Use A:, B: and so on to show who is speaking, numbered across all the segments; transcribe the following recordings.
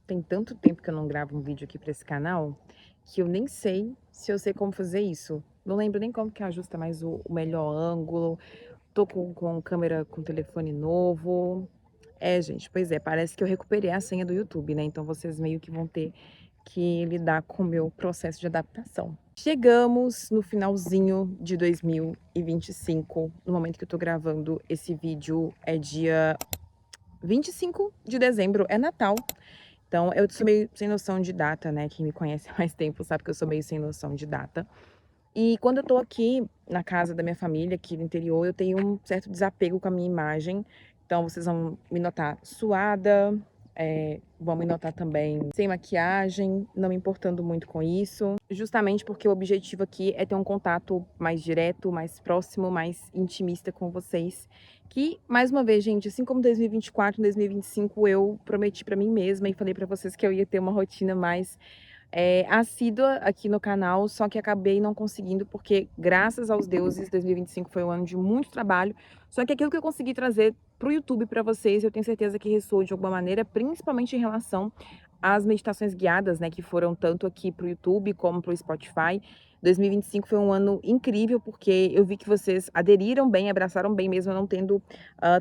A: Tem tanto tempo que eu não gravo um vídeo aqui para esse canal, que eu nem sei se eu sei como fazer isso. Não lembro nem como que ajusta mais o melhor ângulo. Tô com câmera com telefone novo. É, gente, pois é, parece que eu recuperei a senha do YouTube, né? Então vocês meio que vão ter que lidar com o meu processo de adaptação. Chegamos no finalzinho de 2025. No momento que eu tô gravando esse vídeo, é dia 25 de dezembro, é Natal. Então, eu sou meio sem noção de data, né? Quem me conhece há mais tempo sabe que eu sou meio sem noção de data. E quando eu tô aqui na casa da minha família, aqui no interior, eu tenho um certo desapego com a minha imagem. Então, vocês vão me notar suada, vão me notar também sem maquiagem, não me importando muito com isso. Justamente porque o objetivo aqui é ter um contato mais direto, mais próximo, mais intimista com vocês. Que, mais uma vez, gente, assim como 2024 e 2025, eu prometi pra mim mesma e falei pra vocês que eu ia ter uma rotina mais assídua aqui no canal, só que acabei não conseguindo, porque graças aos deuses, 2025 foi um ano de muito trabalho, só que aquilo que eu consegui trazer para o YouTube para vocês, eu tenho certeza que ressoa de alguma maneira, principalmente em relação às meditações guiadas, né, que foram tanto aqui para o YouTube como para o Spotify. 2025 foi um ano incrível, porque eu vi que vocês aderiram bem, abraçaram bem, mesmo eu não tendo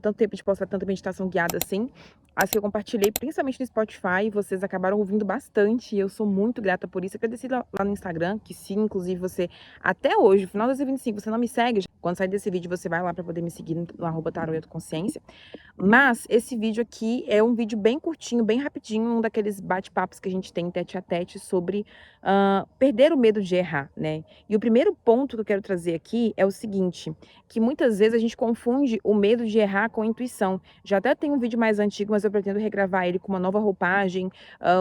A: tanto tempo de postar tanta meditação guiada assim. As que eu compartilhei, principalmente no Spotify, vocês acabaram ouvindo bastante e eu sou muito grata por isso. Agradeci lá no Instagram, que sim, inclusive você, até hoje, final de 2025, você não me segue, quando sair desse vídeo você vai lá para poder me seguir no @tarô_e_autoconsciência. Mas esse vídeo aqui é um vídeo bem curtinho, bem rapidinho, um daqueles bate-papos que a gente tem tete a tete sobre perder o medo de errar, né? E o primeiro ponto que eu quero trazer aqui é o seguinte, que muitas vezes a gente confunde o medo de errar com a intuição. Já até tem um vídeo mais antigo, mas eu pretendo regravar ele com uma nova roupagem,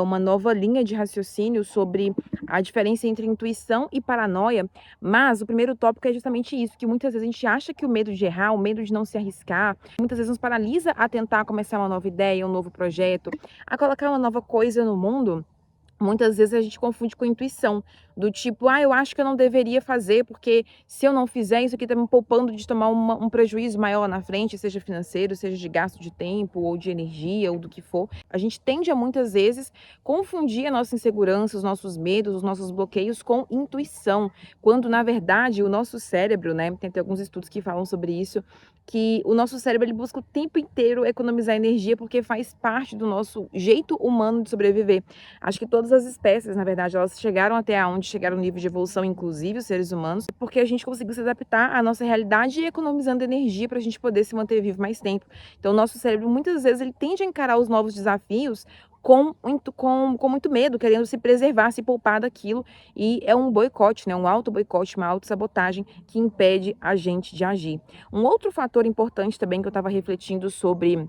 A: uma nova linha de raciocínio sobre a diferença entre intuição e paranoia. Mas o primeiro tópico é justamente isso, que muitas vezes a gente acha que o medo de errar, o medo de não se arriscar, muitas vezes nos paralisa a tentar começar uma nova ideia, um novo projeto, a colocar uma nova coisa no mundo. Muitas vezes a gente confunde com intuição, do tipo, eu acho que eu não deveria fazer, porque se eu não fizer, isso aqui tá me poupando de tomar um prejuízo maior na frente, seja financeiro, seja de gasto de tempo, ou de energia, ou do que for. A gente tende a muitas vezes confundir a nossa insegurança, os nossos medos, os nossos bloqueios com intuição, quando na verdade o nosso cérebro, né, tem até alguns estudos que falam sobre isso, que o nosso cérebro ele busca o tempo inteiro economizar energia, porque faz parte do nosso jeito humano de sobreviver. Acho que todas as espécies, na verdade, elas chegaram até onde chegaram no nível de evolução, inclusive os seres humanos, porque a gente conseguiu se adaptar à nossa realidade e economizando energia para a gente poder se manter vivo mais tempo. Então, o nosso cérebro, muitas vezes, ele tende a encarar os novos desafios com muito medo, querendo se preservar, se poupar daquilo, e é um boicote, né? Um auto-boicote, uma auto-sabotagem que impede a gente de agir. Um outro fator importante também que eu estava refletindo sobre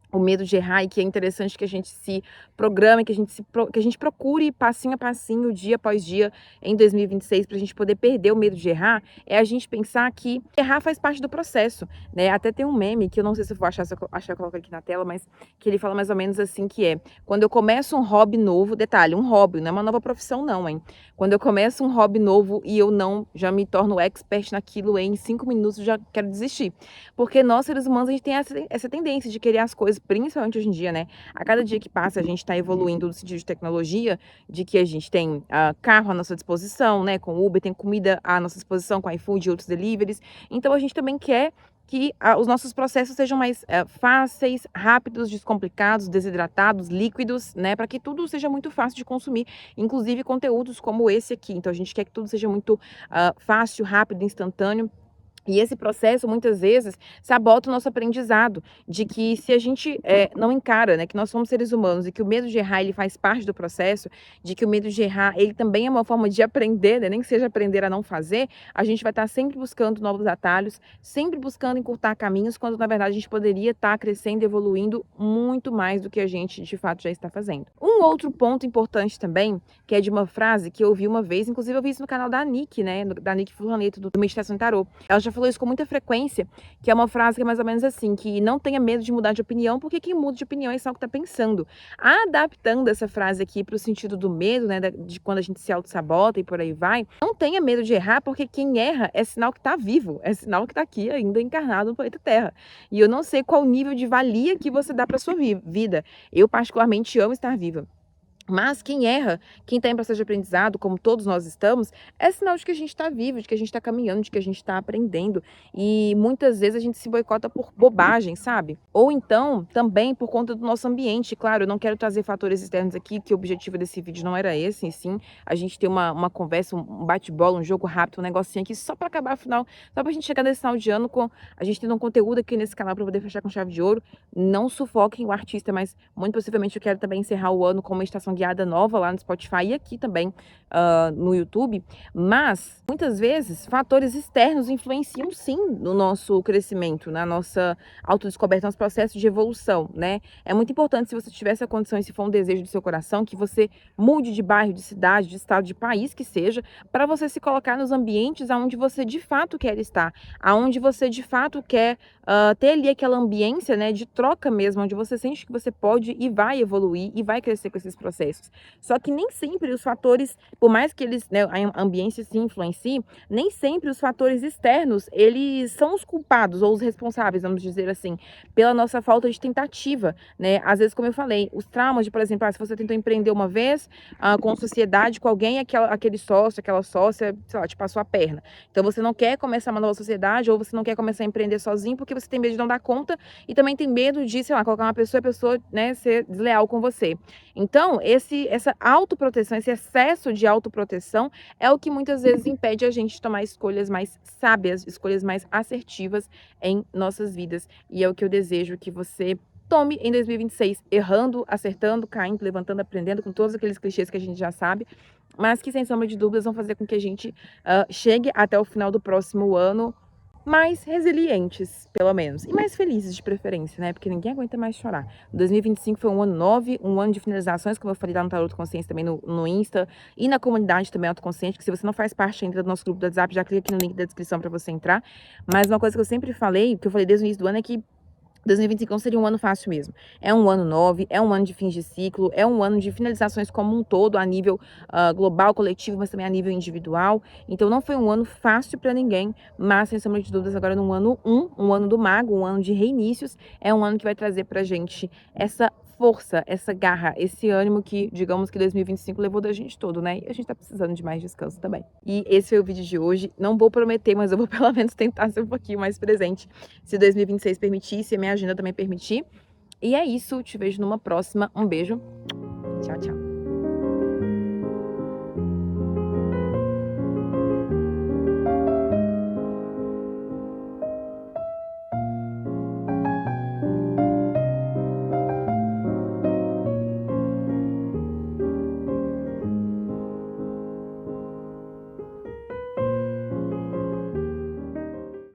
A: o medo de errar e que é interessante que a gente se programe, que a gente procure passinho a passinho, dia após dia, em 2026, para a gente poder perder o medo de errar, é a gente pensar que errar faz parte do processo, né? Até tem um meme que eu não sei se eu vou achar, se eu achar, eu coloco aqui na tela, mas que ele fala mais ou menos assim, que é, quando eu começo um hobby novo, detalhe, um hobby, não é uma nova profissão não, hein? Quando eu começo um hobby novo e eu não, já me torno expert naquilo em 5 minutos, já quero desistir. Porque nós, seres humanos, a gente tem essa tendência de querer as coisas, principalmente hoje em dia, né? A cada dia que passa, a gente está evoluindo no sentido de tecnologia, de que a gente tem carro à nossa disposição, né? Com Uber, tem comida à nossa disposição, com iFood e outros deliveries. Então, a gente também quer que os nossos processos sejam mais fáceis, rápidos, descomplicados, desidratados, líquidos, né? Para que tudo seja muito fácil de consumir, inclusive conteúdos como esse aqui. Então, a gente quer que tudo seja muito fácil, rápido, instantâneo. E esse processo, muitas vezes, sabota o nosso aprendizado, de que se a gente não encara, né, que nós somos seres humanos e que o medo de errar, ele faz parte do processo, de que o medo de errar, ele também é uma forma de aprender, né, nem que seja aprender a não fazer, a gente vai estar sempre buscando novos atalhos, sempre buscando encurtar caminhos, quando, na verdade, a gente poderia estar crescendo, evoluindo muito mais do que a gente, de fato, já está fazendo. Um outro ponto importante também, que é de uma frase que eu ouvi uma vez, inclusive eu vi isso no canal da Nick, né, da Nick Furlaneto, do Meditação Tarô. Ela já falou isso com muita frequência, que é uma frase que é mais ou menos assim, que não tenha medo de mudar de opinião, porque quem muda de opinião é só o que está pensando. Adaptando essa frase aqui para o sentido do medo, né, de quando a gente se auto-sabota e por aí vai, não tenha medo de errar, porque quem erra é sinal que está vivo, é sinal que está aqui ainda encarnado no planeta Terra. E eu não sei qual nível de valia que você dá para sua vida. Eu particularmente amo estar viva. Mas quem erra, quem está em processo de aprendizado, como todos nós estamos, é sinal de que a gente está vivo, de que a gente está caminhando, de que a gente está aprendendo. E muitas vezes a gente se boicota por bobagem, sabe? Ou então, também por conta do nosso ambiente. Claro, eu não quero trazer fatores externos aqui, que o objetivo desse vídeo não era esse, e sim a gente ter uma conversa, um bate-bola, um jogo rápido, um negocinho aqui, só para acabar afinal, só para a gente chegar nesse final de ano com a gente tendo um conteúdo aqui nesse canal para poder fechar com chave de ouro. Não sufoquem o artista, mas muito possivelmente eu quero também encerrar o ano com uma estação guiada nova lá no Spotify e aqui também no YouTube. Mas, muitas vezes, fatores externos influenciam sim no nosso crescimento, na nossa autodescoberta, nosso processo de evolução, né? É muito importante, se você tiver essa condição e se for um desejo do seu coração, que você mude de bairro, de cidade, de estado, de país que seja, para você se colocar nos ambientes aonde você de fato quer estar, aonde você de fato quer ter ali aquela ambiência, né, de troca mesmo, onde você sente que você pode e vai evoluir e vai crescer com esses processos. Só que nem sempre os fatores, por mais que eles, né, a ambiência se influencie, nem sempre os fatores externos, eles são os culpados ou os responsáveis, vamos dizer assim, pela nossa falta de tentativa, né? Às vezes, como eu falei, os traumas de, por exemplo, se você tentou empreender uma vez com sociedade, com alguém, aquele sócio, aquela sócia, sei lá, te passou a perna. Então, você não quer começar uma nova sociedade ou você não quer começar a empreender sozinho porque você tem medo de não dar conta e também tem medo de, sei lá, colocar uma pessoa e a pessoa, né, ser desleal com você. Então, essa autoproteção, esse excesso de autoproteção é o que muitas vezes impede a gente de tomar escolhas mais sábias, escolhas mais assertivas em nossas vidas. E é o que eu desejo que você tome em 2026, errando, acertando, caindo, levantando, aprendendo, com todos aqueles clichês que a gente já sabe, mas que, sem sombra de dúvidas, vão fazer com que a gente chegue até o final do próximo ano mais resilientes, pelo menos, e mais felizes de preferência, né? Porque ninguém aguenta mais chorar. 2025 foi um ano 9, um ano de finalizações, como eu falei lá no Tarot Consciência também no Insta e na comunidade também Autoconsciente, que se você não faz parte ainda do nosso grupo do WhatsApp, já clica aqui no link da descrição para você entrar. Mas uma coisa que eu sempre falei, que eu falei desde o início do ano, é que 2025 não seria um ano fácil mesmo. É um ano 9, é um ano de fins de ciclo, é um ano de finalizações como um todo, a nível global, coletivo, mas também a nível individual. Então não foi um ano fácil para ninguém, mas sem sombra de dúvidas, agora no ano 1, um ano do mago, um ano de reinícios, é um ano que vai trazer pra gente essa força, essa garra, esse ânimo que, digamos que 2025 levou da gente todo, né? E a gente tá precisando de mais descanso também. E esse foi o vídeo de hoje. Não vou prometer, mas eu vou pelo menos tentar ser um pouquinho mais presente, se 2026 permitir, se a minha agenda também permitir. E é isso, te vejo numa próxima. Um beijo. Tchau, tchau.